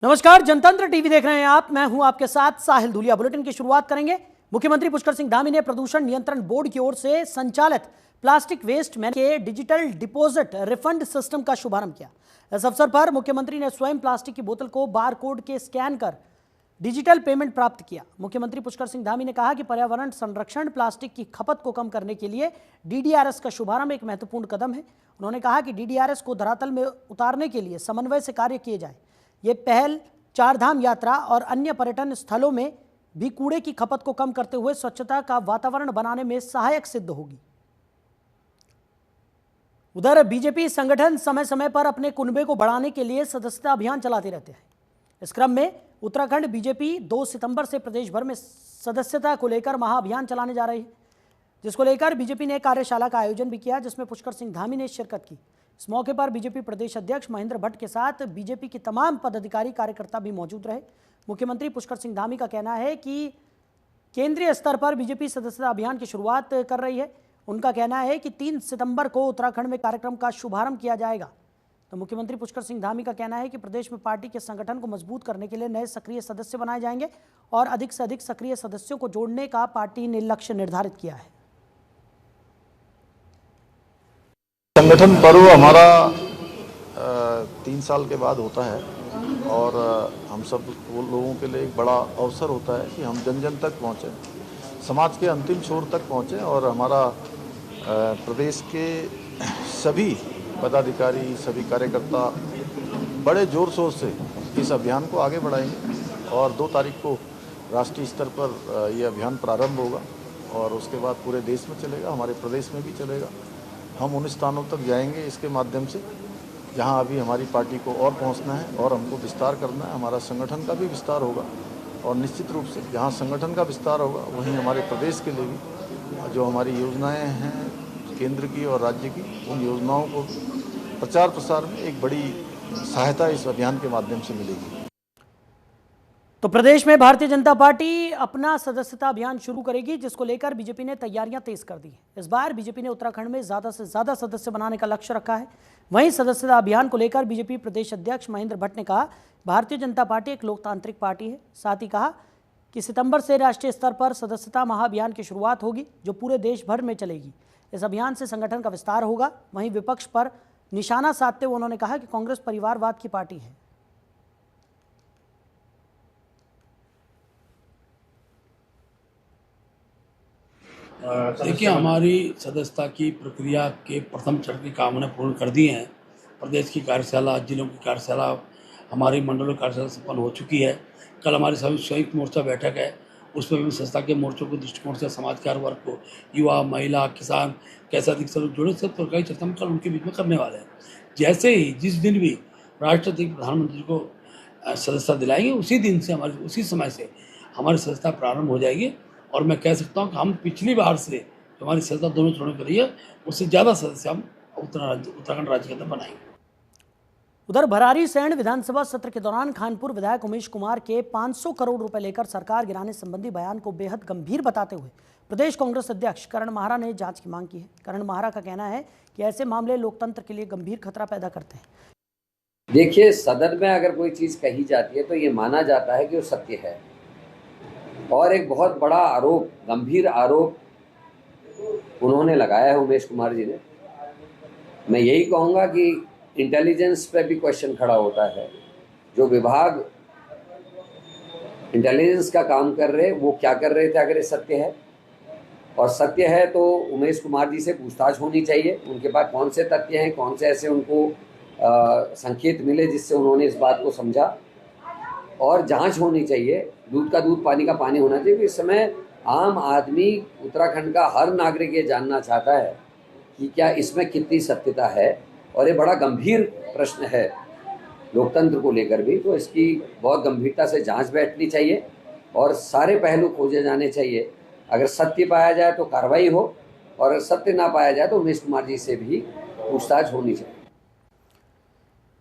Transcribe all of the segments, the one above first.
नमस्कार, जनतंत्र टीवी देख रहे हैं आप। मैं हूं आपके साथ साहिल धूलिया। बुलेटिन की शुरुआत करेंगे। मुख्यमंत्री पुष्कर सिंह धामी ने प्रदूषण नियंत्रण बोर्ड की ओर से संचालित प्लास्टिक वेस्ट मैनेजमेंट के डिजिटल डिपॉजिट रिफंड सिस्टम का शुभारंभ किया। इस अवसर पर मुख्यमंत्री ने स्वयं प्लास्टिक की बोतल को बार कोड के स्कैन कर डिजिटल पेमेंट प्राप्त किया। मुख्यमंत्री पुष्कर सिंह धामी ने कहा कि पर्यावरण संरक्षण, प्लास्टिक की खपत को कम करने के लिए डीडीआरएस का शुभारंभ एक महत्वपूर्ण कदम है। उन्होंने कहा कि डीडीआरएस को धरातल में उतारने के लिए समन्वय से कार्य किए जाए। ये पहल चारधाम यात्रा और अन्य पर्यटन स्थलों में भी कूड़े की खपत को कम करते हुए स्वच्छता का वातावरण बनाने में सहायक सिद्ध होगी। उधर बीजेपी संगठन समय समय पर अपने कुनबे को बढ़ाने के लिए सदस्यता अभियान चलाते रहते हैं। इस क्रम में उत्तराखंड बीजेपी 2 सितंबर से प्रदेश भर में सदस्यता को लेकर महाअभियान चलाने जा रही है, जिसको लेकर बीजेपी ने कार्यशाला का आयोजन भी किया, जिसमें पुष्कर सिंह धामी ने शिरकत की। इस मौके पर बीजेपी प्रदेश अध्यक्ष महेंद्र भट्ट के साथ बीजेपी के तमाम पदाधिकारी कार्यकर्ता भी मौजूद रहे। मुख्यमंत्री पुष्कर सिंह धामी का कहना है कि केंद्रीय स्तर पर बीजेपी सदस्यता अभियान की शुरुआत कर रही है। उनका कहना है कि 3 सितंबर को उत्तराखंड में कार्यक्रम का शुभारंभ किया जाएगा। तो मुख्यमंत्री पुष्कर सिंह धामी का कहना है कि प्रदेश में पार्टी के संगठन को मजबूत करने के लिए नए सक्रिय सदस्य बनाए जाएंगे और अधिक से अधिक सक्रिय सदस्यों को जोड़ने का पार्टी ने लक्ष्य निर्धारित किया है। संगठन पर्व हमारा 3 साल के बाद होता है और हम सब वो लोगों के लिए एक बड़ा अवसर होता है कि हम जन जन तक पहुँचें, समाज के अंतिम छोर तक पहुँचें और हमारा प्रदेश के सभी पदाधिकारी, सभी कार्यकर्ता बड़े ज़ोर शोर से इस अभियान को आगे बढ़ाएंगे और 2 तारीख को राष्ट्रीय स्तर पर ये अभियान प्रारंभ होगा और उसके बाद पूरे देश में चलेगा, हमारे प्रदेश में भी चलेगा। हम उन स्थानों तक जाएंगे इसके माध्यम से जहां अभी हमारी पार्टी को और पहुंचना है और हमको विस्तार करना है। हमारा संगठन का भी विस्तार होगा और निश्चित रूप से जहां संगठन का विस्तार होगा वहीं हमारे प्रदेश के लिए भी जो हमारी योजनाएं हैं केंद्र की और राज्य की, उन योजनाओं को प्रचार प्रसार में एक बड़ी सहायता इस अभियान के माध्यम से मिलेगी। तो प्रदेश में भारतीय जनता पार्टी अपना सदस्यता अभियान शुरू करेगी, जिसको लेकर बीजेपी ने तैयारियां तेज कर दी है। इस बार बीजेपी ने उत्तराखंड में ज्यादा से ज्यादा सदस्य बनाने का लक्ष्य रखा है। वहीं सदस्यता अभियान को लेकर बीजेपी प्रदेश अध्यक्ष महेंद्र भट्ट ने कहा, भारतीय जनता पार्टी एक लोकतांत्रिक पार्टी है। साथ ही कहा कि सितंबर से राष्ट्रीय स्तर पर सदस्यता महाअभियान की शुरुआत होगी, जो पूरे देश भर में चलेगी। इस अभियान से संगठन का विस्तार होगा। वहीं विपक्ष पर निशाना साधते हुए उन्होंने कहा कि कांग्रेस परिवारवाद की पार्टी है। देखिए, हमारी सदस्यता की प्रक्रिया के प्रथम चरण के काम हमने पूर्ण कर दिए हैं। प्रदेश की कार्यशाला, जिलों की कार्यशाला, हमारी मंडलों की कार्यशाला संपन्न हो चुकी है। कल हमारी सभी संयुक्त मोर्चा बैठक है, उसमें भी सदस्यता के मोर्चों को दृष्टिकोण से समाज के हर वर्ग को, युवा, महिला, किसान, कैसे अधिक से जुड़े, सब प्रकार की चर्चा हम कल उनके बीच में करने वाले हैं। जैसे ही जिस दिन भी राष्ट्रपति प्रधानमंत्री को सदस्यता दिलाएंगे, उसी दिन से उसी समय से हमारी सदस्यता प्रारंभ हो जाएगी। और मैं कह सकता हूँ कि हम पिछली बार से जो हमारी सदस्यता दोनों चरणों के लिए उससे ज़्यादा सदस्य हम उत्तराखंड राज्य के अंदर बनाएंगे। उधर भरारीसैंण विधानसभा सत्र के दौरान खानपुर विधायक उमेश कुमार के 500 करोड़ रुपए लेकर सरकार गिराने संबंधी बयान को बेहद गंभीर बताते हुए प्रदेश कांग्रेस अध्यक्ष करण माहरा ने जांच की मांग की है। करण माहरा का कहना है कि ऐसे मामले लोकतंत्र के लिए गंभीर खतरा पैदा करते हैं। देखिए, सदन में अगर कोई चीज़ कही जाती है तो ये माना जाता है कि वो सत्य है, और एक बहुत बड़ा आरोप, गंभीर आरोप उन्होंने लगाया है उमेश कुमार जी ने। मैं यही कहूँगा कि इंटेलिजेंस पे भी क्वेश्चन खड़ा होता है। जो विभाग इंटेलिजेंस का काम कर रहे, वो क्या कर रहे थे अगर ये सत्य है, और सत्य है तो उमेश कुमार जी से पूछताछ होनी चाहिए। उनके पास कौन से तथ्य हैं, कौन से ऐसे उनको संकेत मिले जिससे उन्होंने इस बात को समझा, और जांच होनी चाहिए। दूध का दूध, पानी का पानी होना चाहिए। इस समय आम आदमी, उत्तराखंड का हर नागरिक ये जानना चाहता है कि क्या इसमें कितनी सत्यता है, और ये बड़ा गंभीर प्रश्न है लोकतंत्र को लेकर भी। तो इसकी बहुत गंभीरता से जांच बैठनी चाहिए और सारे पहलू खोजे जाने चाहिए। अगर सत्य पाया जाए तो कार्रवाई हो, और अगर सत्य ना पाया जाए तो उमेश कुमार जी से भी पूछताछ होनी चाहिए।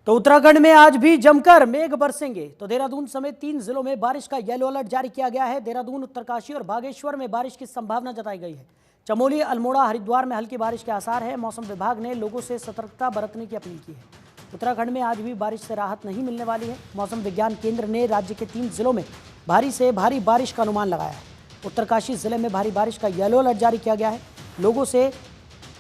तो उत्तराखंड में आज भी जमकर मेघ बरसेंगे। तो देहरादून समेत 3 जिलों में बारिश का येलो अलर्ट जारी किया गया है। देहरादून, उत्तरकाशी और बागेश्वर में बारिश की संभावना जताई गई है। चमोली, अल्मोड़ा, हरिद्वार में हल्की बारिश के आसार है। मौसम विभाग ने लोगों से सतर्कता बरतने की अपील की है। उत्तराखंड में आज भी बारिश से राहत नहीं मिलने वाली है। मौसम विज्ञान केंद्र ने राज्य के 3 जिलों में भारी से भारी बारिश का अनुमान लगाया है। उत्तरकाशी जिले में भारी बारिश का येलो अलर्ट जारी किया गया है। लोगों से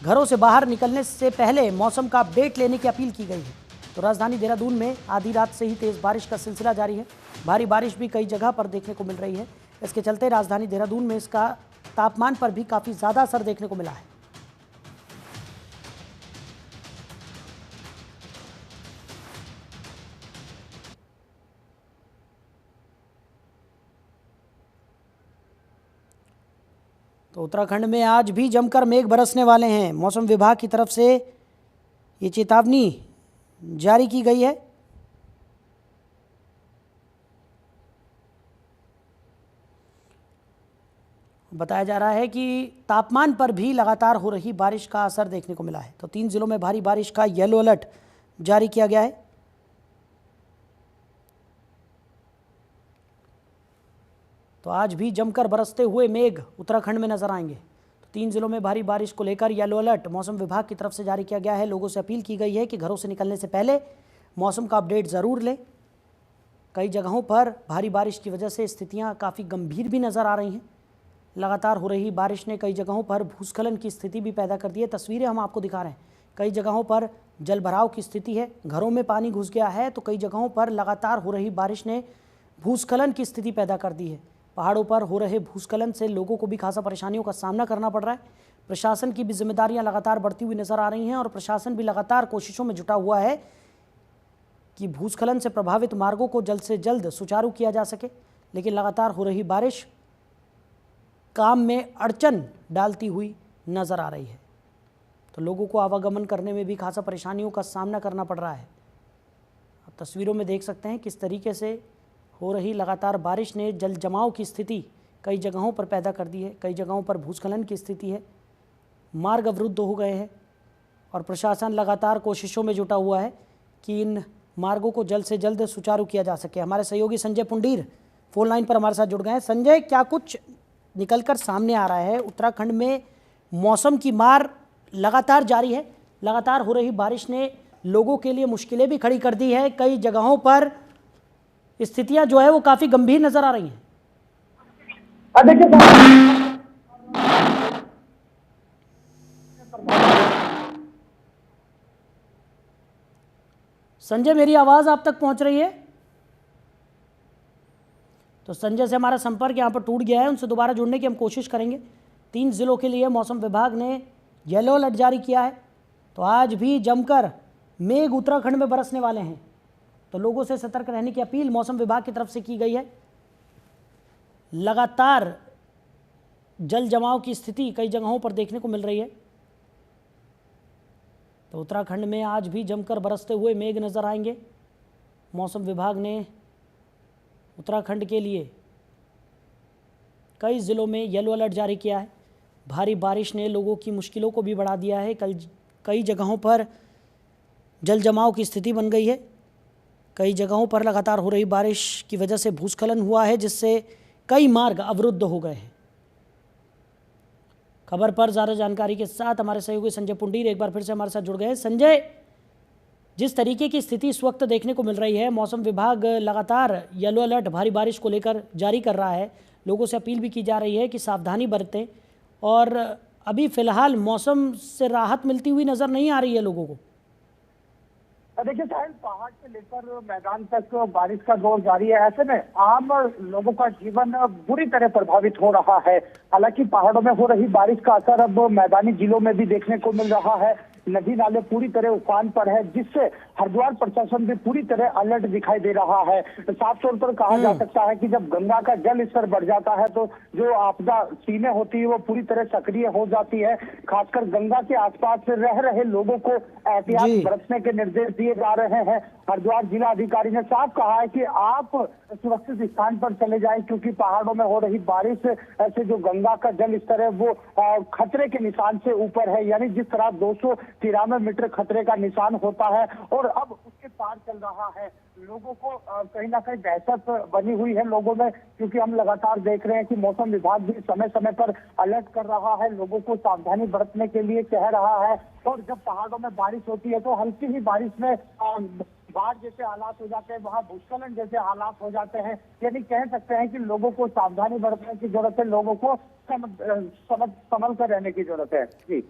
घरों से बाहर निकलने से पहले मौसम का अपडेट लेने की अपील की गई है। तो राजधानी देहरादून में आधी रात से ही तेज बारिश का सिलसिला जारी है। भारी बारिश भी कई जगह पर देखने को मिल रही है। इसके चलते राजधानी देहरादून में इसका तापमान पर भी काफ़ी ज़्यादा असर देखने को मिला है। तो उत्तराखंड में आज भी जमकर मेघ बरसने वाले हैं। मौसम विभाग की तरफ से ये चेतावनी जारी की गई है। बताया जा रहा है कि तापमान पर भी लगातार हो रही बारिश का असर देखने को मिला है। तो 3 जिलों में भारी बारिश का येलो अलर्ट जारी किया गया है। तो आज भी जमकर बरसते हुए मेघ उत्तराखंड में नजर आएंगे। तो 3 जिलों में भारी बारिश को लेकर येलो अलर्ट मौसम विभाग की तरफ से जारी किया गया है। लोगों से अपील की गई है कि घरों से निकलने से पहले मौसम का अपडेट ज़रूर लें। कई जगहों पर भारी बारिश की वजह से स्थितियां काफ़ी गंभीर भी नज़र आ रही हैं। लगातार हो रही बारिश ने कई जगहों पर भूस्खलन की स्थिति भी पैदा कर दी है। तस्वीरें हम आपको दिखा रहे हैं। कई जगहों पर जलभराव की स्थिति है, घरों में पानी घुस गया है। तो कई जगहों पर लगातार हो रही बारिश ने भूस्खलन की स्थिति पैदा कर दी है। पहाड़ों पर हो रहे भूस्खलन से लोगों को भी खासा परेशानियों का सामना करना पड़ रहा है। प्रशासन की भी जिम्मेदारियां लगातार बढ़ती हुई नजर आ रही हैं और प्रशासन भी लगातार कोशिशों में जुटा हुआ है कि भूस्खलन से प्रभावित मार्गों को जल्द से जल्द सुचारू किया जा सके। लेकिन लगातार हो रही बारिश काम में अड़चन डालती हुई नजर आ रही है। तो लोगों को आवागमन करने में भी खासा परेशानियों का सामना करना पड़ रहा है। आप तस्वीरों में देख सकते हैं किस तरीके से हो रही लगातार बारिश ने जल जमाव की स्थिति कई जगहों पर पैदा कर दी है। कई जगहों पर भूस्खलन की स्थिति है, मार्ग अवरुद्ध हो गए हैं और प्रशासन लगातार कोशिशों में जुटा हुआ है कि इन मार्गों को जल्द से जल्द सुचारू किया जा सके। हमारे सहयोगी संजय पुंडीर फोन लाइन पर हमारे साथ जुड़ गए हैं। संजय, क्या कुछ निकलकर सामने आ रहा है? उत्तराखंड में मौसम की मार लगातार जारी है। लगातार हो रही बारिश ने लोगों के लिए मुश्किलें भी खड़ी कर दी है। कई जगहों पर स्थितियां जो है वो काफी गंभीर नजर आ रही हैं। संजय, मेरी आवाज आप तक पहुंच रही है? तो संजय से हमारा संपर्क यहाँ पर टूट गया है। उनसे दोबारा जुड़ने की हम कोशिश करेंगे। 3 जिलों के लिए मौसम विभाग ने येलो अलर्ट जारी किया है। तो आज भी जमकर मेघ उत्तराखंड में बरसने वाले हैं। तो लोगों से सतर्क रहने की अपील मौसम विभाग की तरफ से की गई है। लगातार जल जमाव की स्थिति कई जगहों पर देखने को मिल रही है। तो उत्तराखंड में आज भी जमकर बरसते हुए मेघ नजर आएंगे। मौसम विभाग ने उत्तराखंड के लिए कई ज़िलों में येलो अलर्ट जारी किया है। भारी बारिश ने लोगों की मुश्किलों को भी बढ़ा दिया है। कई जगहों पर जल जमाव की स्थिति बन गई है। कई जगहों पर लगातार हो रही बारिश की वजह से भूस्खलन हुआ है, जिससे कई मार्ग अवरुद्ध हो गए हैं। खबर पर ज़्यादा जानकारी के साथ हमारे सहयोगी संजय पुंडीर एक बार फिर से हमारे साथ जुड़ गए। संजय, जिस तरीके की स्थिति इस वक्त देखने को मिल रही है, मौसम विभाग लगातार येलो अलर्ट भारी बारिश को लेकर जारी कर रहा है। लोगों से अपील भी की जा रही है कि सावधानी बरतें और अभी फ़िलहाल मौसम से राहत मिलती हुई नज़र नहीं आ रही है लोगों को। देखिए साहिल, पहाड़ से लेकर मैदान तक बारिश का दौर जारी है। ऐसे में आम लोगों का जीवन बुरी तरह प्रभावित हो रहा है। हालांकि पहाड़ों में हो रही बारिश का असर अब मैदानी जिलों में भी देखने को मिल रहा है। नदी नाले पूरी तरह उफान पर है, जिससे हरिद्वार प्रशासन भी पूरी तरह अलर्ट दिखाई दे रहा है। साफ तौर पर कहा जा सकता है कि जब गंगा का जल स्तर बढ़ जाता है तो जो आपदा टीमें होती है वो पूरी तरह सक्रिय हो जाती है। खासकर गंगा के आसपास रह रहे लोगों को एहतियात बरतने के निर्देश दिए जा रहे हैं। हरिद्वार जिला अधिकारी ने साफ कहा है कि आप सुरक्षित स्थान पर चले जाएं, क्योंकि पहाड़ों में हो रही बारिश से जो गंगा का जल स्तर है वो खतरे के निशान से ऊपर है। यानी जिस तरह 293 मीटर खतरे का निशान होता है और अब उसके लगातार चल रहा है। लोगों को कहीं ना कहीं दहशत बनी हुई है लोगों में, क्योंकि हम लगातार देख रहे हैं कि मौसम विभाग भी समय समय पर अलर्ट कर रहा है, लोगों को सावधानी बरतने के लिए कह रहा है। और जब पहाड़ों में बारिश होती है तो हल्की ही बारिश में बाढ़ जैसे हालात हो जाते हैं, वहाँ भूस्खलन जैसे हालात हो जाते हैं। यानी कह सकते हैं कि लोगों को सावधानी बरतने की जरूरत है, लोगों को संभल कर रहने की जरूरत है। जी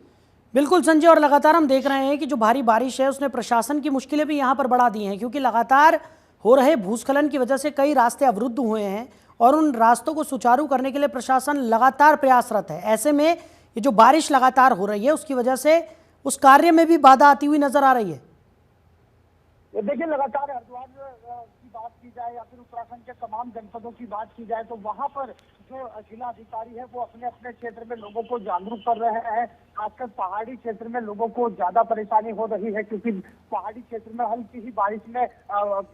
बिल्कुल संजय, और लगातार हम देख रहे हैं कि जो भारी बारिश है उसने प्रशासन की मुश्किलें भी यहाँ पर बढ़ा दी हैं, क्योंकि लगातार हो रहे भूस्खलन की वजह से कई रास्ते अवरुद्ध हुए हैं और उन रास्तों को सुचारू करने के लिए प्रशासन लगातार प्रयासरत है। ऐसे में ये जो बारिश लगातार हो रही है उसकी वजह से उस कार्य में भी बाधा आती हुई नजर आ रही है। देखिए, लगातार हरिद्वार की बात की जाए या फिर उत्तराखंड के तमाम जनपदों की बात की जाए तो वहां पर जो जिला अधिकारी है वो अपने अपने क्षेत्र में लोगों को जागरूक कर रहे हैं। खासकर पहाड़ी क्षेत्र में लोगों को ज्यादा परेशानी हो रही है, क्योंकि पहाड़ी क्षेत्र में हल्की ही बारिश में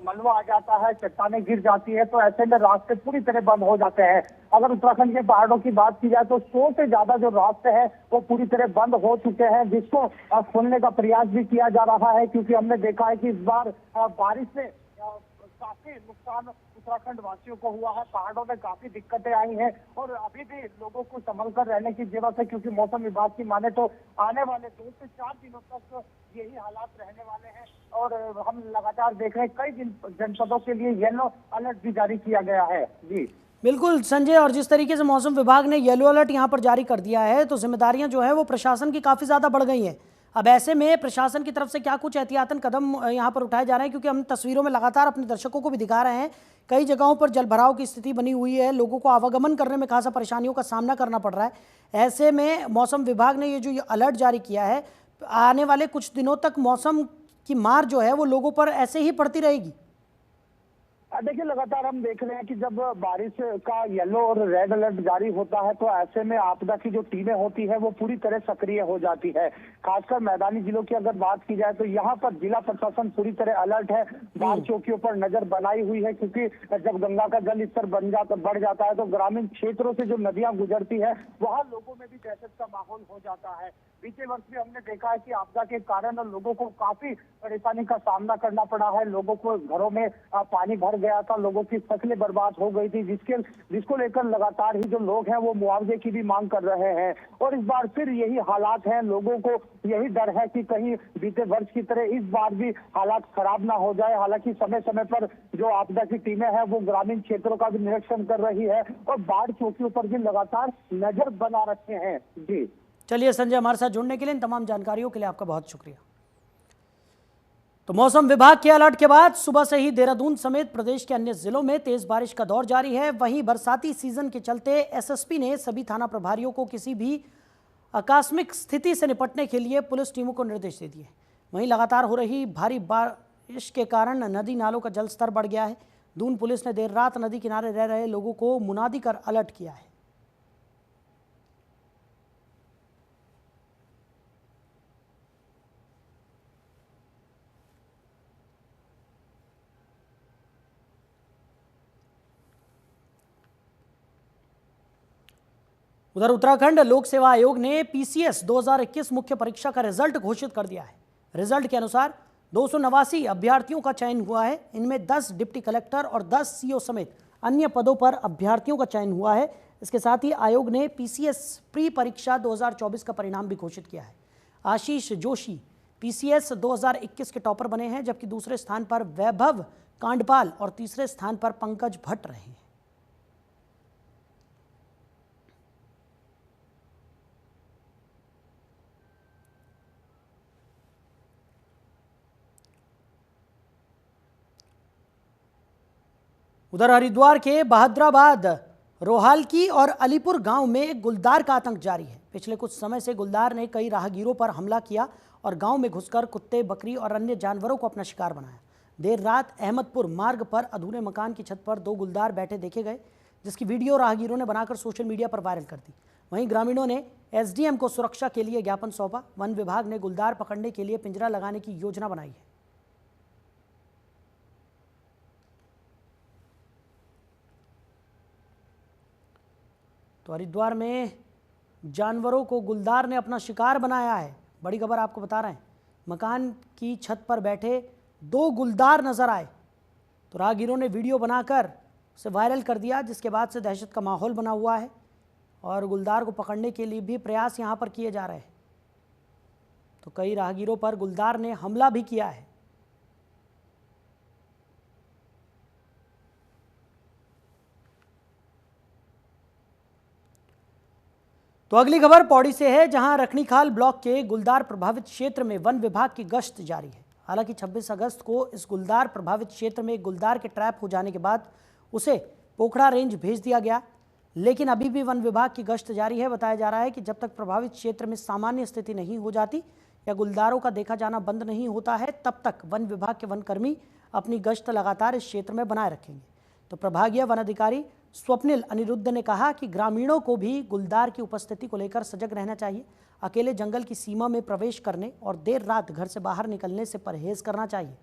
मलबा आ जाता है, चट्टानें गिर जाती है, तो ऐसे में रास्ते पूरी तरह बंद हो जाते हैं। अगर उत्तराखंड के पहाड़ों की बात की जाए तो 100 से ज्यादा जो रास्ते हैं वो पूरी तरह बंद हो चुके हैं, जिसको खोलने का प्रयास भी किया जा रहा है, क्योंकि हमने देखा है कि इस बार बारिश से काफी नुकसान उत्तराखंड वासियों को हुआ है। पहाड़ों में काफी दिक्कतें आई हैं और अभी भी लोगों को संभल कर रहने की जरूरत है, क्योंकि मौसम विभाग की माने तो आने वाले 2 से 4 दिनों तक यही हालात रहने वाले हैं। और हम लगातार देख रहे हैं कई जनपदों के लिए येलो अलर्ट भी जारी किया गया है। जी बिल्कुल संजय, और जिस तरीके से मौसम विभाग ने येलो अलर्ट यहाँ पर जारी कर दिया है तो जिम्मेदारियां जो है वो प्रशासन की काफ़ी ज़्यादा बढ़ गई हैं। अब ऐसे में प्रशासन की तरफ से क्या कुछ एहतियातन कदम यहाँ पर उठाए जा रहे हैं, क्योंकि हम तस्वीरों में लगातार अपने दर्शकों को भी दिखा रहे हैं कई जगहों पर जलभराव की स्थिति बनी हुई है, लोगों को आवागमन करने में खासा परेशानियों का सामना करना पड़ रहा है। ऐसे में मौसम विभाग ने ये जो अलर्ट जारी किया है, आने वाले कुछ दिनों तक मौसम की मार जो है वो लोगों पर ऐसे ही पड़ती रहेगी। देखिए, लगातार हम देख रहे हैं कि जब बारिश का येलो और रेड अलर्ट जारी होता है तो ऐसे में आपदा की जो टीमें होती है वो पूरी तरह सक्रिय हो जाती है। खासकर मैदानी जिलों की अगर बात की जाए तो यहाँ पर जिला प्रशासन पूरी तरह अलर्ट है, बाढ़ चौकियों पर नजर बनाई हुई है, क्योंकि जब गंगा का जल स्तर बढ़ जाता है तो ग्रामीण क्षेत्रों से जो नदियां गुजरती है वहाँ लोगों में भी दहशत का माहौल हो जाता है। बीते वर्ष भी हमने देखा है कि आपदा के कारण लोगों को काफी परेशानी का सामना करना पड़ा है, लोगों को घरों में पानी भर गया था, लोगों की फसलें बर्बाद हो गई थी, जिसको लेकर लगातार ही जो लोग हैं वो मुआवजे की भी मांग कर रहे हैं। और इस बार फिर यही हालात हैं, लोगों को यही डर है कि कहीं बीते वर्ष की तरह इस बार भी हालात खराब ना हो जाए। हालांकि समय समय पर जो आपदा की टीमें हैं वो ग्रामीण क्षेत्रों का भी निरीक्षण कर रही है और बाढ़ चौकियों पर भी लगातार नजर बना रखे हैं। जी चलिए संजय, हमारे साथ जुड़ने के लिए, इन तमाम जानकारियों के लिए आपका बहुत शुक्रिया। तो मौसम विभाग के अलर्ट के बाद सुबह से ही देहरादून समेत प्रदेश के अन्य जिलों में तेज बारिश का दौर जारी है। वहीं बरसाती सीजन के चलते एसएसपी ने सभी थाना प्रभारियों को किसी भी आकस्मिक स्थिति से निपटने के लिए पुलिस टीमों को निर्देश दे दिए। वहीं लगातार हो रही भारी बारिश के कारण नदी नालों का जल स्तर बढ़ गया है। दून पुलिस ने देर रात नदी किनारे रह रहे लोगों को मुनादी कर अलर्ट किया है। उधर उत्तराखंड लोक सेवा आयोग ने पीसीएस 2021 मुख्य परीक्षा का रिजल्ट घोषित कर दिया है। रिजल्ट के अनुसार 289 अभ्यर्थियों का चयन हुआ है। इनमें 10 डिप्टी कलेक्टर और 10 सीओ समेत अन्य पदों पर अभ्यर्थियों का चयन हुआ है। इसके साथ ही आयोग ने पीसीएस प्री परीक्षा 2024 का परिणाम भी घोषित किया है। आशीष जोशी पीसीएस 2021 के टॉपर बने हैं, जबकि दूसरे स्थान पर वैभव कांडपाल और तीसरे स्थान पर पंकज भट्ट रहे हैं। उधर हरिद्वार के बहादुराबाद, रोहालकी और अलीपुर गांव में गुलदार का आतंक जारी है। पिछले कुछ समय से गुलदार ने कई राहगीरों पर हमला किया और गांव में घुसकर कुत्ते, बकरी और अन्य जानवरों को अपना शिकार बनाया। देर रात अहमदपुर मार्ग पर अधूरे मकान की छत पर 2 गुलदार बैठे देखे गए, जिसकी वीडियो राहगीरों ने बनाकर सोशल मीडिया पर वायरल कर दी। वहीं ग्रामीणों ने एसडीएम को सुरक्षा के लिए ज्ञापन सौंपा। वन विभाग ने गुलदार पकड़ने के लिए पिंजरा लगाने की योजना बनाई है। तो हरिद्वार में जानवरों को गुलदार ने अपना शिकार बनाया है। बड़ी खबर आपको बता रहे हैं। मकान की छत पर बैठे 2 गुलदार नजर आए तो राहगीरों ने वीडियो बनाकर उसे वायरल कर दिया, जिसके बाद से दहशत का माहौल बना हुआ है और गुलदार को पकड़ने के लिए भी प्रयास यहां पर किए जा रहे हैं। तो कई राहगीरों पर गुलदार ने हमला भी किया है। तो अगली खबर पौड़ी से है, जहां रखनीखाल ब्लॉक के गुलदार प्रभावित क्षेत्र में वन विभाग की गश्त जारी है। हालांकि 26 अगस्त को इस गुलदार प्रभावित क्षेत्र में गुलदार के ट्रैप हो जाने के बाद उसे पोखड़ा रेंज भेज दिया गया, लेकिन अभी भी वन विभाग की गश्त जारी है। बताया जा रहा है कि जब तक प्रभावित क्षेत्र में सामान्य स्थिति नहीं हो जाती या गुलदारों का देखा जाना बंद नहीं होता है, तब तक वन विभाग के वनकर्मी अपनी गश्त लगातार इस क्षेत्र में बनाए रखेंगे। तो प्रभागीय वन अधिकारी स्वप्निल अनिरुद्ध ने कहा कि ग्रामीणों को भी गुलदार की उपस्थिति को लेकर सजग रहना चाहिए। अकेले जंगल की सीमा में प्रवेश करने और देर रात घर से बाहर निकलने से परहेज करना चाहिए।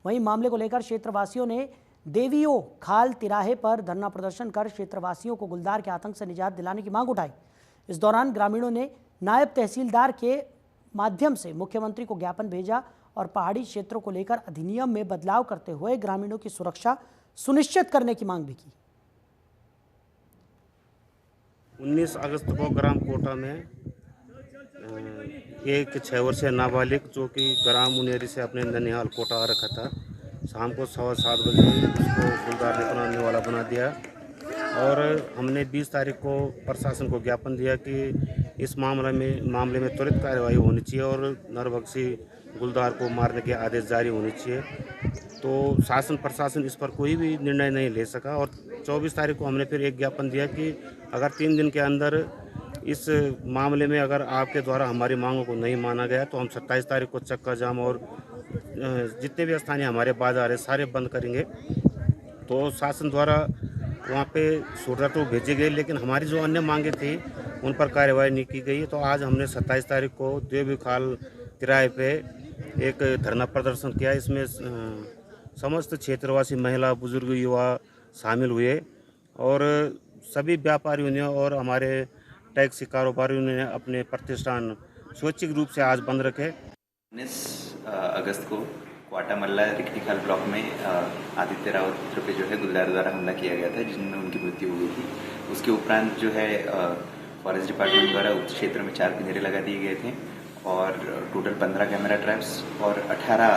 वहीं मामले को लेकर क्षेत्रवासियों ने देवियों खाल तिराहे पर धरना प्रदर्शन कर क्षेत्रवासियों को गुलदार के आतंक से निजात दिलाने की मांग उठाई। इस दौरान ग्रामीणों ने नायब तहसीलदार के माध्यम से मुख्यमंत्री को ज्ञापन भेजा और पहाड़ी क्षेत्रों को लेकर अधिनियम में बदलाव करते हुए ग्रामीणों की सुरक्षा सुनिश्चित करने की मांग भी की। 19 अगस्त को ग्राम कोटा में एक 6 वर्षीय नाबालिग जो कि ग्राम मुनेरी से अपने ननिहाल कोटा आ रखा था, शाम को 7:15 बजे उसको गुलदार ने बनाने वाला बना दिया और हमने 20 तारीख को प्रशासन को ज्ञापन दिया कि इस मामले में त्वरित कार्रवाई होनी चाहिए और नरभक्षी गुलदार को मारने के आदेश जारी होने चाहिए। तो शासन प्रशासन इस पर कोई भी निर्णय नहीं ले सका और 24 तारीख को हमने फिर एक ज्ञापन दिया कि अगर 3 दिन के अंदर इस मामले में अगर आपके द्वारा हमारी मांगों को नहीं माना गया तो हम 27 तारीख को चक्का जाम और जितने भी स्थानीय हमारे बाजार है सारे बंद करेंगे। तो शासन द्वारा वहाँ पे सूचना तो भेजी गई, लेकिन हमारी जो अन्य मांगे थी उन पर कार्रवाई नहीं की गई। तो आज हमने 27 तारीख को देवीखाल तिराहे पे एक धरना प्रदर्शन किया। इसमें समस्त क्षेत्रवासी महिला, बुजुर्ग, युवा शामिल हुए और सभी व्यापारियों ने और हमारे टैक्सी कारोबारियों ने अपने प्रतिष्ठान स्वैच्छिक रूप से आज बंद रखे। 19 अगस्त को क्वाटा मल्ला रखनीखाल ब्लॉक में आदित्य राउत पे जो है गुलदार द्वारा हमला किया गया था, जिनमें उनकी मृत्यु हो गई थी। उसके उपरांत जो है फॉरेस्ट डिपार्टमेंट द्वारा उस क्षेत्र में 4 पिंजरे लगा दिए गए थे और टोटल 15 कैमरा ट्रैप्स और 18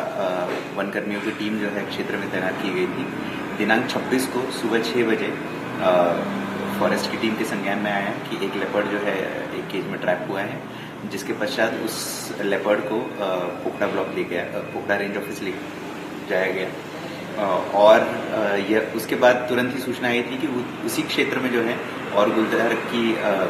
वनकर्मियों की टीम जो है क्षेत्र में तैनात की गई थी। दिनांक 26 को सुबह 6 बजे फॉरेस्ट की टीम के संज्ञान में आया कि एक लेपर्ड जो है एक केज में ट्रैप हुआ है, जिसके पश्चात उस लेपर्ड को पोखड़ा ब्लॉक ले गया, पोखड़ा रेंज ऑफिस ले जाया गया और यह उसके बाद तुरंत ही सूचना आई थी कि उसी क्षेत्र में जो है और गुलदार की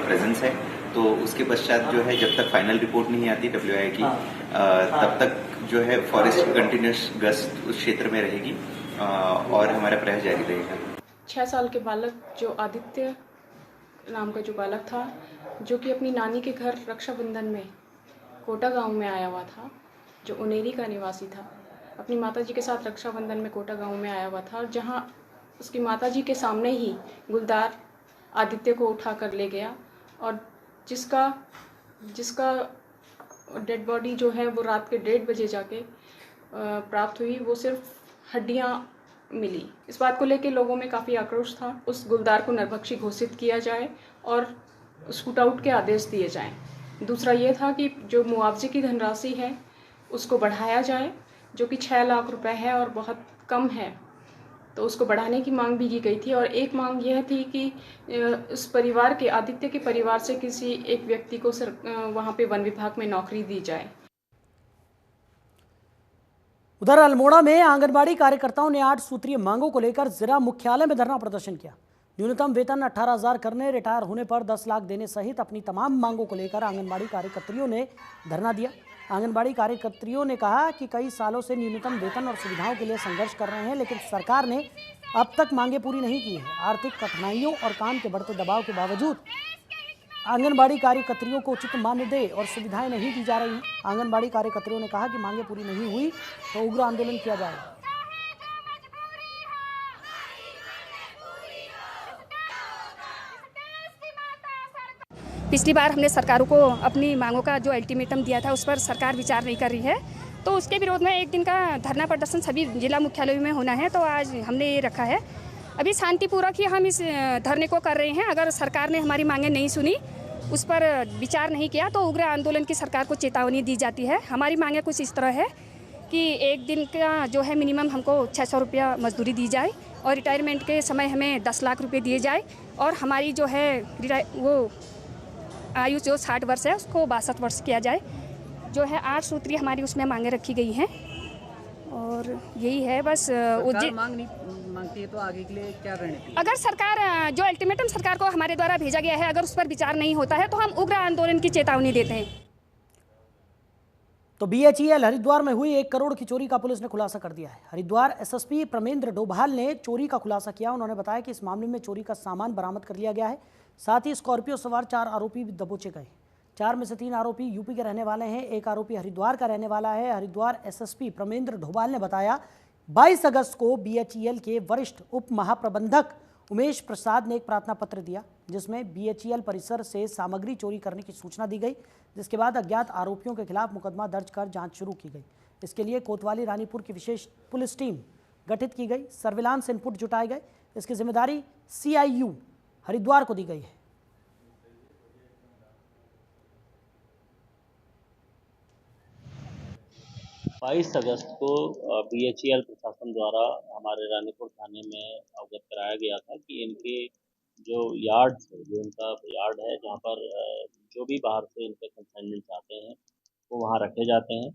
प्रेजेंस है। तो उसके पश्चात जो है जब तक फाइनल रिपोर्ट नहीं आती WI की तब तक जो है फॉरेस्ट की कंटिन्यूस गश्त उस क्षेत्र में रहेगी और हमारा प्रयास जारी रहेगा। 6 साल के बालक जो आदित्य नाम का जो बालक था, जो कि अपनी नानी के घर रक्षाबंधन में कोटा गांव में आया हुआ था, जो उनेरी का निवासी था, अपनी माताजी के साथ रक्षाबंधन में कोटा गांव में आया हुआ था और जहां उसकी माताजी के सामने ही गुलदार आदित्य को उठा कर ले गया और जिसका डेड बॉडी जो है वो रात के 1:30 बजे जाके प्राप्त हुई। वो सिर्फ हड्डियां मिली। इस बात को लेकर लोगों में काफ़ी आक्रोश था। उस गुलदार को नरभक्षी घोषित किया जाए और शूट आउट के आदेश दिए जाएं। दूसरा ये था कि जो मुआवजे की धनराशि है उसको बढ़ाया जाए, जो कि 6 लाख रुपए है और बहुत कम है, तो उसको बढ़ाने की मांग भी की गई थी। और एक मांग यह थी कि उस परिवार के, आदित्य के परिवार से किसी एक व्यक्ति को वहाँ पे वन विभाग में नौकरी दी जाए। उधर अल्मोड़ा में आंगनबाड़ी कार्यकर्ताओं ने 8 सूत्रीय मांगों को लेकर जिला मुख्यालय में धरना प्रदर्शन किया। न्यूनतम वेतन 18,000 करने, रिटायर होने पर 10 लाख देने सहित अपनी तमाम मांगों को लेकर आंगनबाड़ी कार्यकर्तियों ने धरना दिया। आंगनबाड़ी कार्यकर्तियों ने कहा कि कई सालों से न्यूनतम वेतन और सुविधाओं के लिए संघर्ष कर रहे हैं, लेकिन सरकार ने अब तक मांगें पूरी नहीं की हैं। आर्थिक कठिनाइयों और काम के बढ़ते दबाव के बावजूद आंगनबाड़ी कार्यकर्तियों को उचित मानदेय और सुविधाएं नहीं दी जा रही हैं। आंगनबाड़ी कार्यकर्तियों ने कहा कि मांगें पूरी नहीं हुई तो उग्र आंदोलन किया जाएगा। पिछली बार हमने सरकारों को अपनी मांगों का जो अल्टीमेटम दिया था उस पर सरकार विचार नहीं कर रही है तो उसके विरोध में एक दिन का धरना प्रदर्शन सभी जिला मुख्यालयों में होना है। तो आज हमने ये रखा है। अभी शांतिपूर्वक ही हम इस धरने को कर रहे हैं। अगर सरकार ने हमारी मांगें नहीं सुनी, उस पर विचार नहीं किया, तो उग्र आंदोलन की सरकार को चेतावनी दी जाती है। हमारी मांगें कुछ इस तरह है कि एक दिन का जो है मिनिमम हमको 600 रुपया मजदूरी दी जाए और रिटायरमेंट के समय हमें 10 लाख रुपए दिए जाए और हमारी जो है वो आयु जो 60 वर्ष है उसको 62 वर्ष किया जाए। जो है 8 सूत्रीय हमारी उसमें मांगे रखी गई हैं और यही है बस। मांग नहीं मांगती है तो आगे के लिए क्या रणनीति? अगर सरकार जो अल्टीमेटम सरकार को हमारे द्वारा भेजा गया है, अगर उस पर विचार नहीं होता है तो हम उग्र आंदोलन की चेतावनी देते हैं। तो BHEL हरिद्वार में हुई 1 करोड़ की चोरी का पुलिस ने खुलासा कर दिया है। हरिद्वार SSP प्रमेंद्र डोभाल ने चोरी का खुलासा किया। उन्होंने बताया कि इस मामले में चोरी का सामान बरामद कर लिया गया है। साथ ही स्कॉर्पियो सवार 4 आरोपी भी दबोचे गए। 4 में से 3 आरोपी यूपी के रहने वाले हैं, 1 आरोपी हरिद्वार का रहने वाला है। हरिद्वार SSP प्रमेंद्र डोभाल ने बताया 22 अगस्त को BHEL के वरिष्ठ उप महाप्रबंधक उमेश प्रसाद ने एक प्रार्थना पत्र दिया, जिसमें BHEL परिसर से सामग्री चोरी करने की सूचना दी गई, जिसके बाद अज्ञात आरोपियों के खिलाफ मुकदमा दर्ज कर जांच शुरू की गई। इसके लिए कोतवाली रानीपुर की विशेष पुलिस टीम गठित की गई। सर्विलांस इनपुट जुटाए गए। इसकी जिम्मेदारी CIU हरिद्वार को दी गई है। बाईस अगस्त को BHEL प्रशासन द्वारा हमारे रानीपुर थाने में अवगत कराया गया था कि इनके जो यार्ड इनका यार्ड है जहाँ पर जो भी बाहर से इनके कंसाइनमेंट आते हैं वो वहाँ रखे जाते हैं।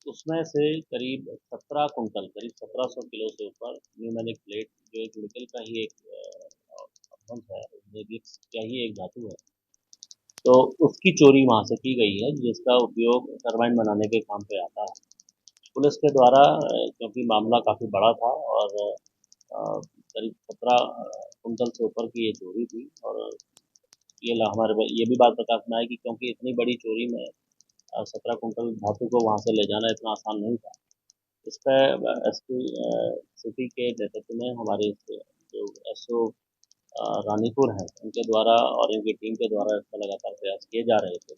उसमें से करीब 17 कुंटल, करीब 1700 किलो से ऊपर न्यूमेरिक प्लेट, जो एक निकल का ही एक अपभ्रंश है, गिब्स का ही एक धातु है, तो उसकी चोरी वहाँ से की गई है, जिसका उपयोग टरबाइन बनाने के काम पे आता है। पुलिस के द्वारा, क्योंकि मामला काफ़ी बड़ा था और करीब 17 कुंटल से ऊपर की ये चोरी थी और ये भी बात प्रकाश में आई कि क्योंकि इतनी बड़ी चोरी में 17 कुंटल धातु को वहाँ से ले जाना इतना आसान नहीं था। इस पर SP सिटी के नेतृत्व में हमारे जो SO रानीपुर हैं उनके द्वारा और इनकी टीम के द्वारा इसका लगातार प्रयास किए जा रहे थे।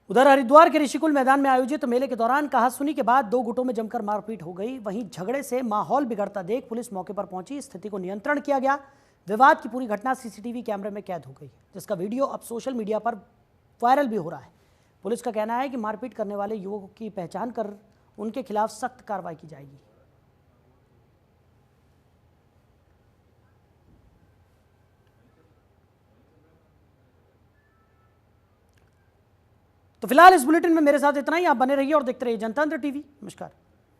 उधर हरिद्वार के ऋषिकुल मैदान में आयोजित मेले के दौरान कहासुनी के बाद 2 गुटों में जमकर मारपीट हो गई। वहीं झगड़े से माहौल बिगड़ता देख पुलिस मौके पर पहुंची। स्थिति को नियंत्रण किया गया। विवाद की पूरी घटना CCTV कैमरे में कैद हो गई, जिसका वीडियो अब सोशल मीडिया पर वायरल भी हो रहा है। पुलिस का कहना है कि मारपीट करने वाले युवकों की पहचान कर उनके खिलाफ सख्त कार्रवाई की जाएगी। तो फिलहाल इस बुलेटिन में मेरे साथ इतना ही। आप बने रहिए और देखते रहिए जनतंत्र TV। नमस्कार।